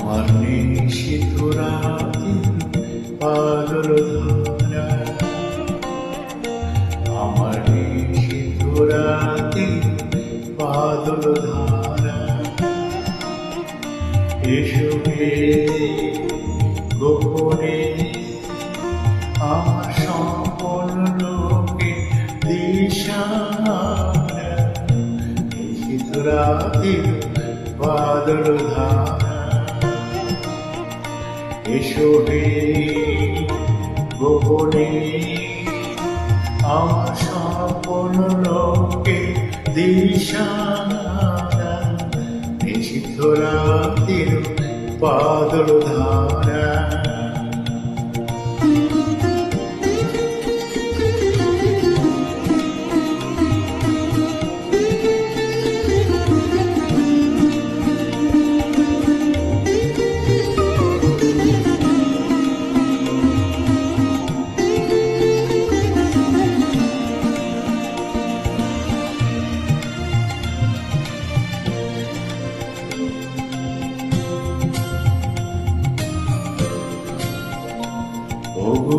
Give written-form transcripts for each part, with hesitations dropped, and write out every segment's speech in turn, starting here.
আমার নিশীথ রাতে বাদল ধারা, আমার নিশীথ রাতে বাদল ধারা, এসো হে গোপনে আমার সম্পূর্ণ লোকে দিশাহারা, নিশীথ রাতে বাদল ধারা, এসো হে গোপনে আমার সম্পূর্ণ লোকে দিশাহারা, নিশীথ রাতের বাদল ধারা। ওগো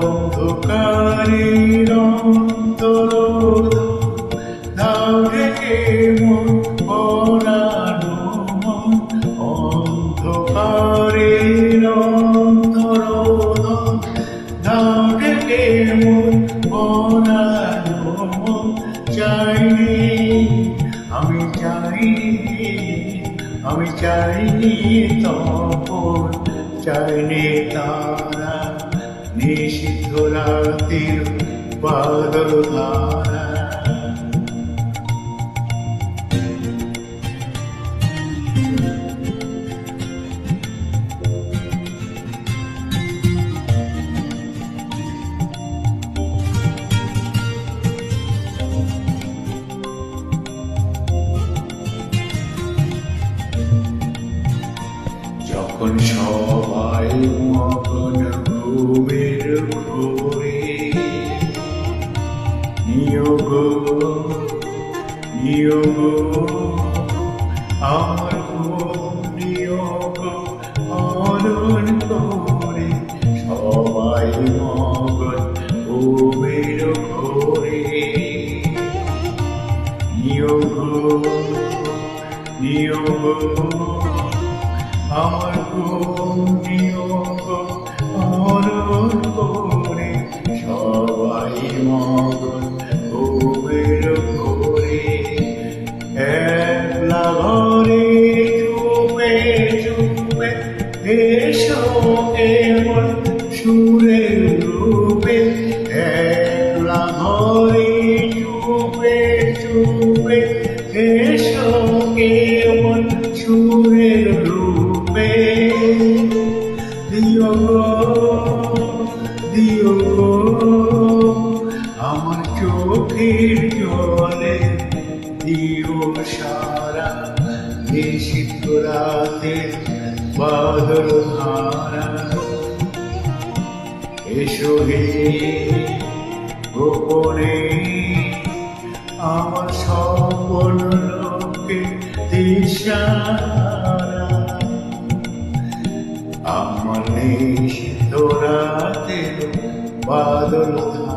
অন্ধকারের অন্তরোধ দাও ঢেকে মন পরানো মন, অন্ধকারের অন্তরোধ দাও ঢেকে মন পরানো মন, চাইনি আমি চাইনি তপন, চাইনি তারা, নিশীথ রাতের বাদল ধারা। যখন সবাই মগন ঘুমের ঘোরে, নিয়োগ আমার নিয়োগ অরণ করে, সবাই মগন ঘুমের ঘোরে, নিয়োগ আমার নিয়োগ অরণ করে, সবাই মগন ঘুমের ঘোরে, একলা ঘরে চুপে চুপে এসো কেবল সুরের রূপে, একলা ঘরে চুপে চুপে এসো কেবল সুরের রূপে, দিও গো আমার চোখের জলে দিও সারা, নিশীথ রাতের বাদল ধারা, এসো হে গোপনে আমার সম্পূর্ণ লোকে দিশাহারা, আমার নিশীথ রাতের বাদল ধারা।